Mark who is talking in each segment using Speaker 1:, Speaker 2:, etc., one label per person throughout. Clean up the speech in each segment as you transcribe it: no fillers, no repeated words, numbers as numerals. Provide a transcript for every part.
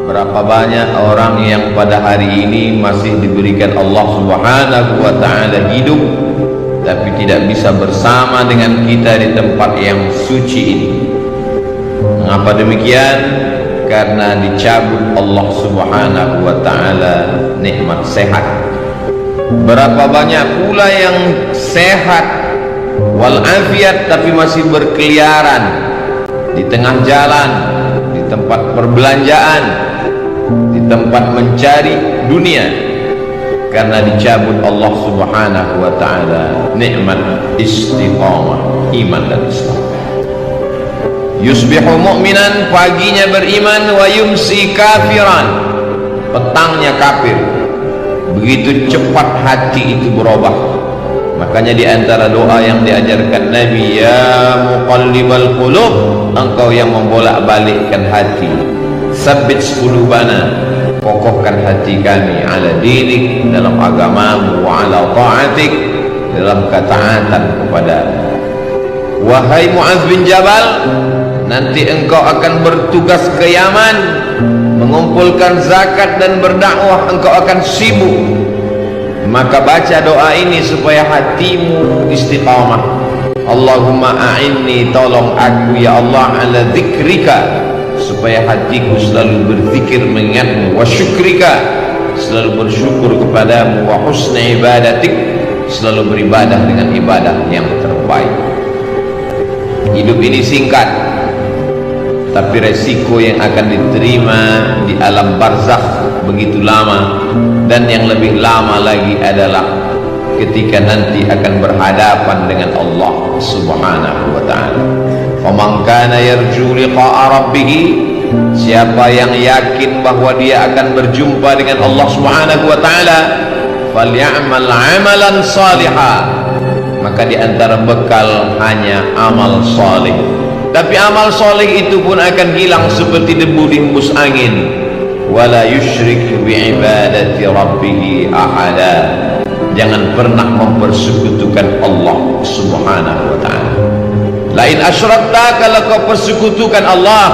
Speaker 1: Berapa banyak orang yang pada hari ini masih diberikan Allah Subhanahu wa ta'ala hidup, tapi tidak bisa bersama dengan kita di tempat yang suci ini. Mengapa demikian? Karena dicabut Allah Subhanahu wa ta'ala nikmat sehat. Berapa banyak pula yang sehat walafiat tapi masih berkeliaran di tengah jalan, di tempat perbelanjaan, di tempat mencari dunia, karena dicabut Allah Subhanahu wa ta'ala nikmat istiqamah iman dan Islam. Yusbihu mu'minan, paginya beriman, wa yumsi kafiran, petangnya kafir. Begitu cepat hati itu berubah. Makanya di antara doa yang diajarkan Nabi, ya muqallibal qulub, engkau yang membolak-balikkan hati, sabbit qulubana, kokohkan hati kami, ala dinik, dalam agamamu, wa ala ta'atik, dalam ketaatan kepadamu. Wahai Mu'adz bin Jabal, nanti engkau akan bertugas ke Yaman, mengumpulkan zakat dan berdakwah, engkau akan sibuk. Maka baca doa ini supaya hatimu istiqamah. Allahumma a'inni, tolong aku ya Allah, ala dzikrika, supaya hatiku selalu berzikir mengingatmu, wa syukrika, selalu bersyukur kepadamu, wa husni ibadatik, selalu beribadah dengan ibadah yang terbaik. Hidup ini singkat, tapi resiko yang akan diterima di alam barzakh begitu lama, dan yang lebih lama lagi adalah ketika nanti akan berhadapan dengan Allah Subhanahu wa ta'ala. Faman kana yarju liqa'a rabbih, siapa yang yakin bahwa dia akan berjumpa dengan Allah Subhanahu wa ta'ala, falyamal 'amalan salihah, maka di antara bekal hanya amal saleh. Tapi amal soleh itu pun akan hilang seperti debu di hembus angin. Wala yusyrik bi'ibadati rabbih ahada, jangan pernah mempersekutukan Allah Subhanahu wa ta'ala. Lain asyrakta, kalau kau persekutukan Allah,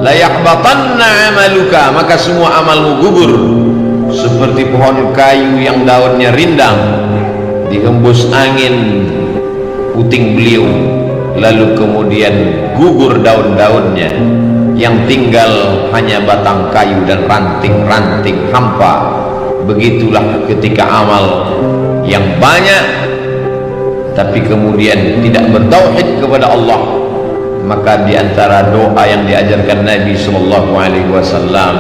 Speaker 1: la yahbatanna amaluka, maka semua amalmu gugur. Seperti pohon kayu yang daunnya rindang, dihembus angin puting beliung, lalu kemudian gugur daun-daunnya, yang tinggal hanya batang kayu dan ranting-ranting hampa. Begitulah ketika amal yang banyak tapi kemudian tidak bertauhid kepada Allah. Maka di antara doa yang diajarkan Nabi sallallahu alaihi wasallam,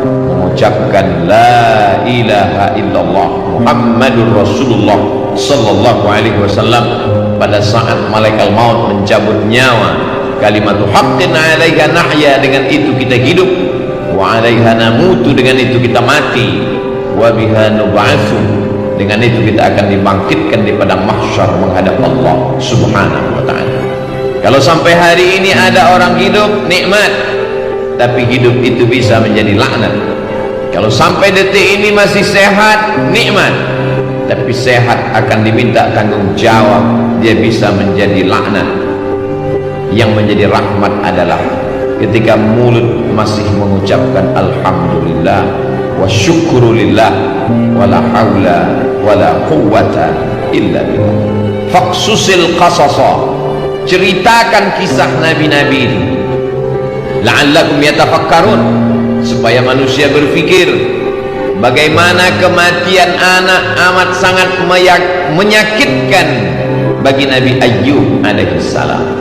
Speaker 1: mengucapkan la ilaha illallah Muhammadur Rasulullah sallallahu alaihi wasallam pada saat malaikat maut mencabut nyawa. Kalimatu haqqin 'alaiha nahya, dengan itu kita hidup, wa 'alaiha namutu, dengan itu kita mati, wa biha nub'atsu, dengan itu kita akan dibangkitkan di padang mahsyar menghadap Allah Subhanahu wa ta'ala. Kalau sampai hari ini ada orang hidup nikmat, tapi hidup itu bisa menjadi laknat. Kalau sampai detik ini masih sehat, nikmat, tapi sehat akan diminta tanggung jawab, dia bisa menjadi laknat. Yang menjadi rahmat adalah ketika mulut masih mengucapkan alhamdulillah wa syukurulillah wala haula wala quwwata illa billah. Faqsusil qasasa, ceritakan kisah nabi-nabi ini, la'allakum yatafakkarun, supaya manusia berpikir bagaimana kematian anak amat sangat menyakitkan bagi Nabi Ayyub alaihissalam.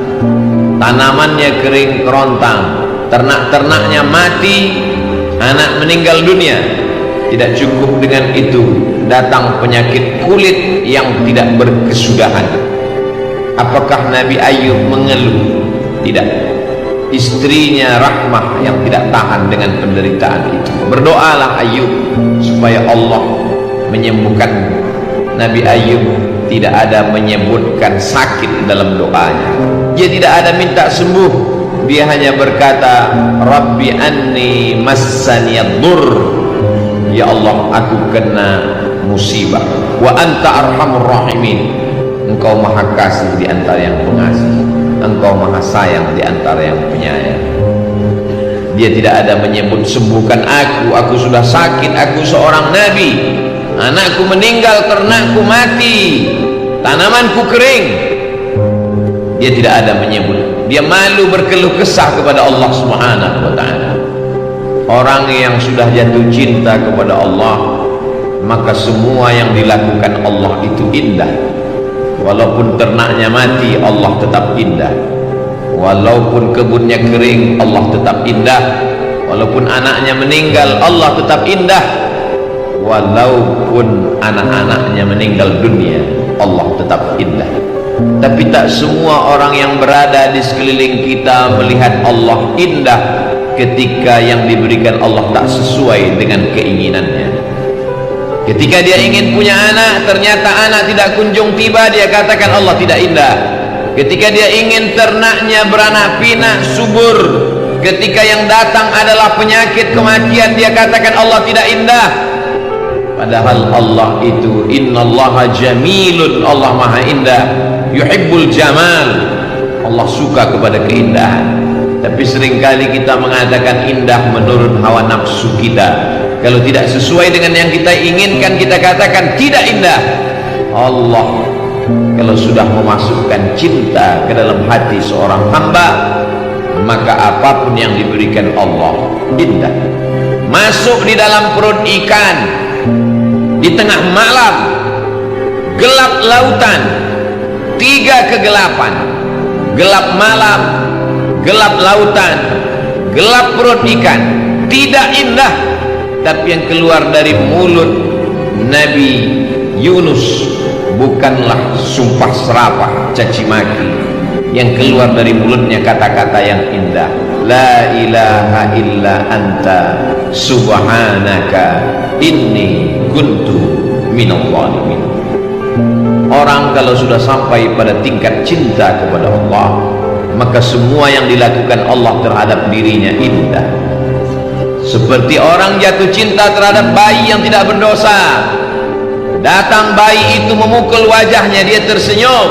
Speaker 1: Tanamannya kering kerontang, ternak-ternaknya mati, anak meninggal dunia. Tidak cukup dengan itu, datang penyakit kulit yang tidak berkesudahan. Apakah Nabi Ayyub mengeluh? Tidak. Istrinya Rahmah yang tidak tahan dengan penderitaan itu. Berdoalah Ayyub supaya Allah menyembuhkan. Nabi Ayyub tidak ada menyebutkan sakit dalam doanya, dia tidak ada minta sembuh, dia hanya berkata Rabbi anni massaniyad-dur, ya Allah aku kena musibah, wa anta arhamur rahimin, engkau maha kasih di antara yang pengasih, engkau maha sayang di antara yang penyayang. Dia tidak ada menyebut sembuhkan aku sudah sakit, aku seorang nabi, anakku meninggal, ternakku mati, tanamanku kering. Dia tidak ada menyebut. Dia malu berkeluh kesah kepada Allah Subhanahu wa ta'ala. Orang yang sudah jatuh cinta kepada Allah, maka semua yang dilakukan Allah itu indah. Walaupun ternaknya mati, Allah tetap indah. Walaupun kebunnya kering, Allah tetap indah. Walaupun anaknya meninggal, Allah tetap indah. Walaupun anak-anaknya meninggal dunia, Allah tetap indah. Tapi tak semua orang yang berada di sekeliling kita melihat Allah indah ketika yang diberikan Allah tak sesuai dengan keinginannya. Ketika dia ingin punya anak, ternyata anak tidak kunjung tiba, dia katakan Allah tidak indah. Ketika dia ingin ternaknya beranak pinak subur, ketika yang datang adalah penyakit kematian, dia katakan Allah tidak indah. Padahal Allah itu innallaha jamilun, Allah maha indah, yuhibbul jamal, Allah suka kepada keindahan. Tapi seringkali kita mengatakan indah menurut hawa nafsu kita. Kalau tidak sesuai dengan yang kita inginkan, kita katakan tidak indah. Allah kalau sudah memasukkan cinta ke dalam hati seorang hamba, maka apapun yang diberikan Allah indah. Masuk di dalam perut ikan di tengah malam, gelap lautan, 3 kegelapan, gelap malam, gelap lautan, gelap perut ikan, tidak indah. Tapi yang keluar dari mulut Nabi Yunus bukanlah sumpah serapah, caci maki. Yang keluar dari mulutnya kata-kata yang indah. La ilaha illa anta subhanaka inni kuntu minal zalimin. Orang kalau sudah sampai pada tingkat cinta kepada Allah, maka semua yang dilakukan Allah terhadap dirinya indah. Seperti orang jatuh cinta terhadap bayi yang tidak berdosa. Datang bayi itu memukul wajahnya, dia tersenyum.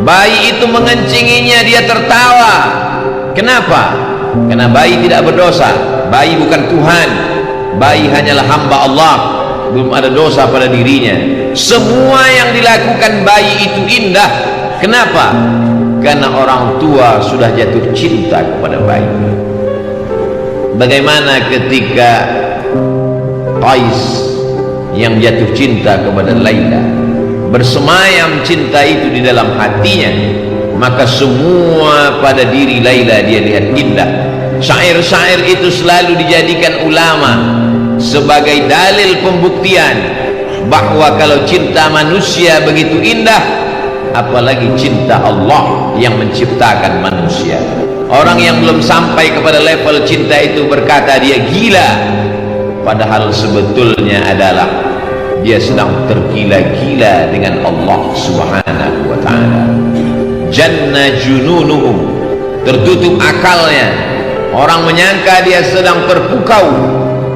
Speaker 1: Bayi itu mengencinginya, dia tertawa. Kenapa? Karena bayi tidak berdosa. Bayi bukan Tuhan. Bayi hanyalah hamba Allah, belum ada dosa pada dirinya. Semua yang dilakukan bayi itu indah. Kenapa? Karena orang tua sudah jatuh cinta kepada bayi. Bagaimana ketika Qais yang jatuh cinta kepada Laila, bersemayam cinta itu di dalam hatinya, maka semua pada diri Laila dia lihat indah. Syair-syair itu selalu dijadikan ulama sebagai dalil pembuktian bahwa kalau cinta manusia begitu indah, apalagi cinta Allah yang menciptakan manusia. Orang yang belum sampai kepada level cinta itu berkata dia gila, padahal sebetulnya adalah dia sedang tergila-gila dengan Allah Subhanahu wa ta'ala. Janna jununuhum, tertutup akalnya. Orang menyangka dia sedang terpukau,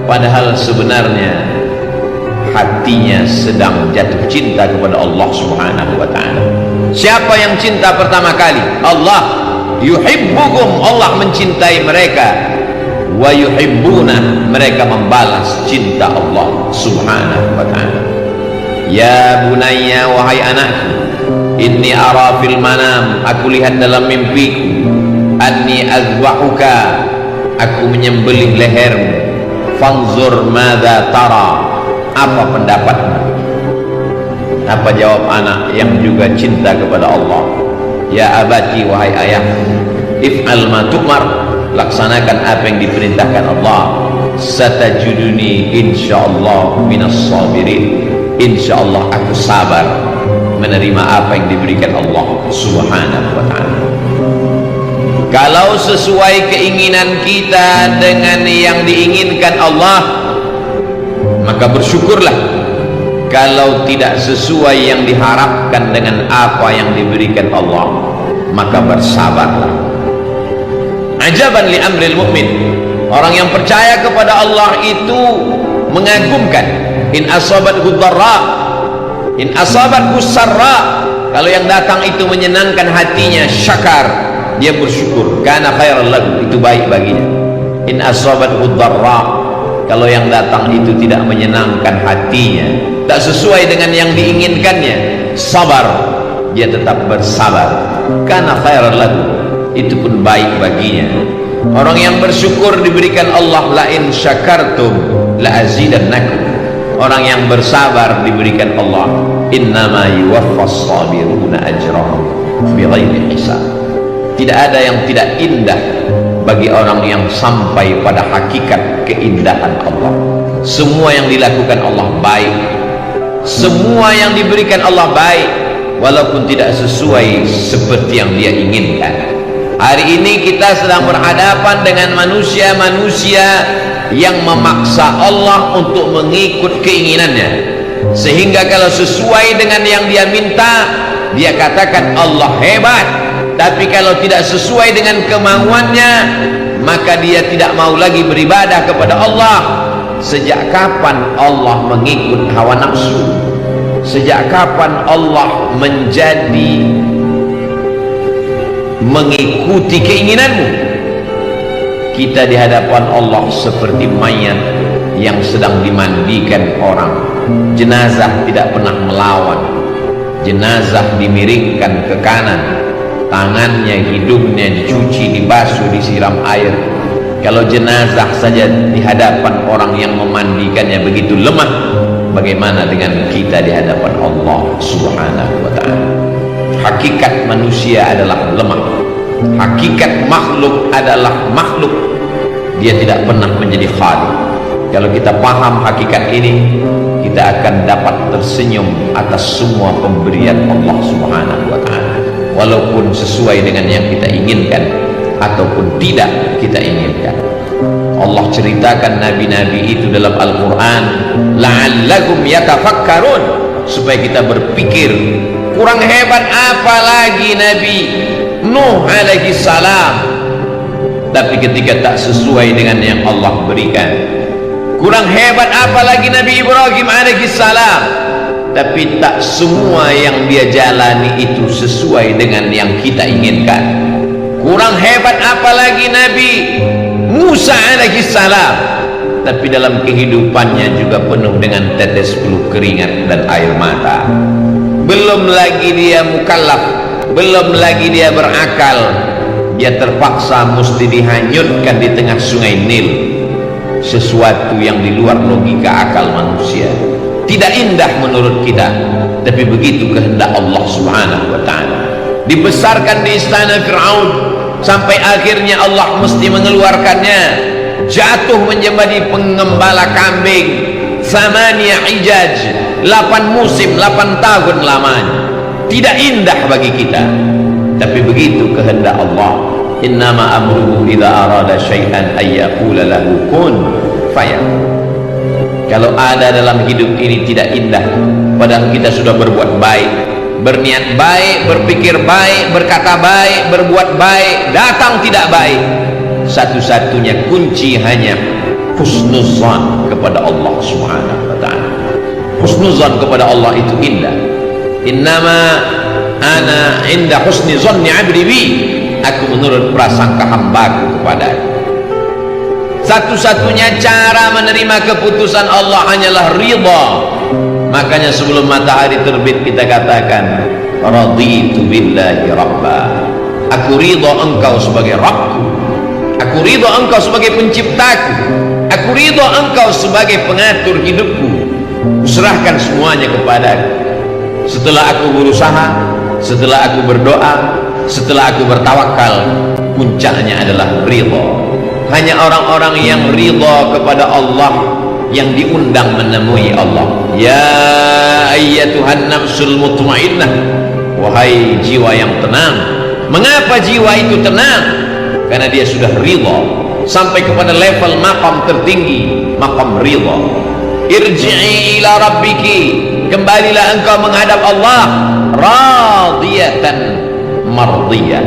Speaker 1: padahal sebenarnya hatinya sedang jatuh cinta kepada Allah Subhanahu wa ta'ala. Siapa yang cinta pertama kali? Allah. Yuhibbuhum, Allah mencintai mereka. Wa yuhibbuna, mereka membalas cinta Allah Subhanahu wa ta'ala. Ya bunayya, wahai anakku, inni ara fil manam, aku lihat dalam mimpiku, anni azwahuka, aku menyembelih lehermu. Fanzur madza tara, apa pendapatmu? Apa jawab anak yang juga cinta kepada Allah? Ya abati, wahai ayahku, if'al ma tu'mar, laksanakan apa yang diperintahkan Allah. Satajuduni insyaallah minas sabirin, insyaallah aku sabar menerima apa yang diberikan Allah Subhanahu wa ta'ala. Kalau sesuai keinginan kita dengan yang diinginkan Allah, maka bersyukurlah. Kalau tidak sesuai yang diharapkan dengan apa yang diberikan Allah, maka bersabarlah. Ajaban li amril mu'min, orang yang percaya kepada Allah itu mengagumkan. In asabathu dharra, in asabathu sarra, kalau yang datang itu menyenangkan hatinya, syakar, dia bersyukur, kana khairal lahu, itu baik baginya. In asabathu dharra, kalau yang datang itu tidak menyenangkan hatinya, tak sesuai dengan yang diinginkannya, sabar, dia tetap bersabar, kana khairan lahu, itu pun baik baginya. Orang yang bersyukur diberikan Allah, la in syakartum la azidannakum. Orang yang bersabar diberikan Allah, innama yuwaffas sabiruna ajrahum bighairi hisab. Tidak ada yang tidak indah bagi orang yang sampai pada hakikat keindahan Allah. Semua yang dilakukan Allah baik, semua yang diberikan Allah baik, walaupun tidak sesuai seperti yang dia inginkan. Hari ini kita sedang berhadapan dengan manusia-manusia yang memaksa Allah untuk mengikut keinginannya, sehingga kalau sesuai dengan yang dia minta, dia katakan Allah hebat. Tapi kalau tidak sesuai dengan kemauannya, maka dia tidak mau lagi beribadah kepada Allah. Sejak kapan Allah mengikut hawa nafsu? Sejak kapan Allah menjadi mengikuti keinginanmu? Kita di hadapan Allah seperti mayat yang sedang dimandikan orang. Jenazah tidak pernah melawan. Jenazah dimiringkan ke kanan, tangannya, hidungnya dicuci, dibasuh, disiram air. Kalau jenazah saja di hadapan orang yang memandikannya begitu lemah, bagaimana dengan kita di hadapan Allah Subhanahu wa ta'ala? Hakikat manusia adalah lemah, hakikat makhluk adalah makhluk, dia tidak pernah menjadi khalik. Kalau kita paham hakikat ini, kita akan dapat tersenyum atas semua pemberian Allah Subhanahu wa ta'ala, walaupun sesuai dengan yang kita inginkan ataupun tidak kita inginkan. Allah ceritakan nabi-nabi itu dalam Al-Quran, la'allakum yatafakkarun, supaya kita berpikir. Kurang hebat apa lagi Nabi Nuh alaihi salam, tapi ketika tak sesuai dengan yang Allah berikan. Kurang hebat apa lagi Nabi Ibrahim alaihi salam, tapi tak semua yang dia jalani itu sesuai dengan yang kita inginkan. Kurang hebat apalagi Nabi Musa alaihi salam, tapi dalam kehidupannya juga penuh dengan tetes peluh keringat dan air mata. Belum lagi dia mukallaf, belum lagi dia berakal, dia terpaksa mesti dihanyutkan di tengah sungai Nil, sesuatu yang di luar logika akal manusia. Tidak indah menurut kita, tapi begitu kehendak Allah Subhanahu wa ta'ala. Dibesarkan di istana Fir'aun sampai akhirnya Allah mesti mengeluarkannya, jatuh menjadi pengembala kambing, Thamaniya Hijaj, 8 musim, 8 tahun lamanya. Tidak indah bagi kita, tapi begitu kehendak Allah. Innama amruhu idza arada syai'an ay yaqula lahu kun fayakun. Kalau ada dalam hidup ini tidak indah, padahal kita sudah berbuat baik, berniat baik, berpikir baik, berkata baik, berbuat baik, datang tidak baik, satu-satunya kunci hanya husnuzan kepada Allah Subhanahu wa ta'ala. Husnuzan kepada Allah itu indah. Innama ana inda husni zanni 'abdi bi, aku menurut prasangka hambaku kepadaku. Satu-satunya cara menerima keputusan Allah hanyalah ridha. Makanya sebelum matahari terbit kita katakan, raditu billahi rabba, aku ridha engkau sebagai Rabbku, aku ridha engkau sebagai penciptaku, aku ridha engkau sebagai pengatur hidupku. Serahkan semuanya kepadaku. Setelah aku berusaha, setelah aku berdoa, setelah aku bertawakal, puncaknya adalah ridha. Hanya orang-orang yang ridha kepada Allah yang diundang menemui Allah. Ya ayyatuhan nafsul mutmainnah, wahai jiwa yang tenang. Mengapa jiwa itu tenang? Karena dia sudah ridha sampai kepada level maqam tertinggi, maqam ridha. Irji'i ila rabbiki, kembalilah engkau menghadap Allah, radiyatan mardiyah,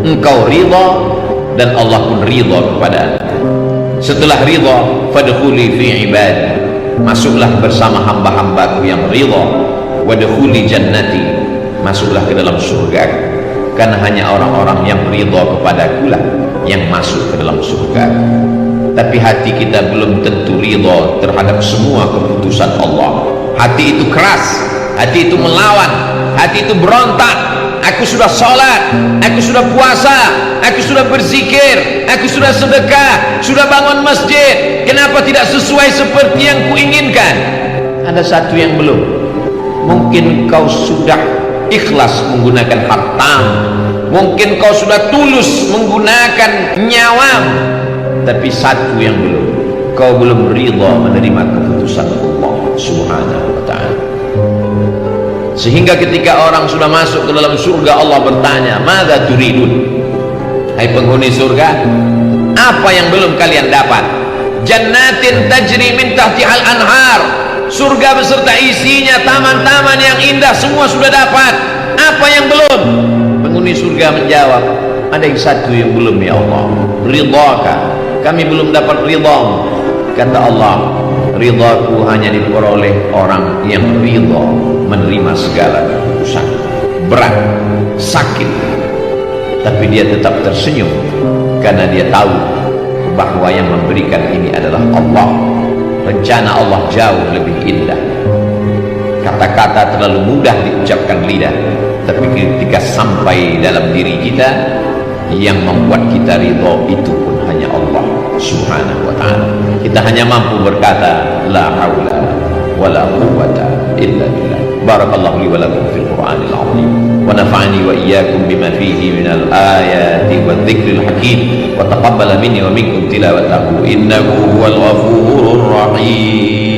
Speaker 1: engkau ridha dan Allah pun ridha kepada anda. Setelah ridha, fadkhuli fi ibadi, masuklah bersama hamba-hambaku yang ridha. Wadkhuli jannati, masuklah ke dalam surga, karena hanya orang-orang yang ridha kepadaku lah yang masuk ke dalam surga. tapi hati kita belum tentu ridha terhadap semua keputusan Allah. Hati itu keras, hati itu melawan, hati itu berontak. Aku sudah sholat, aku sudah puasa, aku sudah berzikir, aku sudah sedekah, sudah bangun masjid, kenapa tidak sesuai seperti yang kuinginkan? Ada satu yang belum. Mungkin kau sudah ikhlas menggunakan hartamu, mungkin kau sudah tulus menggunakan nyawamu, tapi satu yang belum, kau belum ridha menerima keputusan Allah Subhanahu wa ta'ala. Sehingga ketika orang sudah masuk ke dalam surga, Allah bertanya, "Madza turidun?" Hai penghuni surga, apa yang belum kalian dapat? Jannatin tajri min tahtihal anhar, surga beserta isinya, taman-taman yang indah, semua sudah dapat. Apa yang belum? Penghuni surga menjawab, ada yang satu yang belum ya Allah, ridhaka, kami belum dapat ridhamu. Kata Allah, ridhaku hanya diperoleh orang yang ridha menerima segala keputusan. Berat, sakit, tapi dia tetap tersenyum karena dia tahu bahwa yang memberikan ini adalah Allah. Rencana Allah jauh lebih indah. Kata-kata terlalu mudah diucapkan lidah, tapi ketika sampai dalam diri kita, yang membuat kita ridha itu pun hanya Allah Subhanahu wa ta'ala. Kita hanya mampu berkata la haula wala quwwata illa billah. Barakallahu li wa lakum fil Qur'anil azim wa nafa'ani wa iyyakum bima fihi minal ayati wa dzikril hakim wa taqabbala minni wa minkum tilawatahu innahu huwal ghafurur rahim.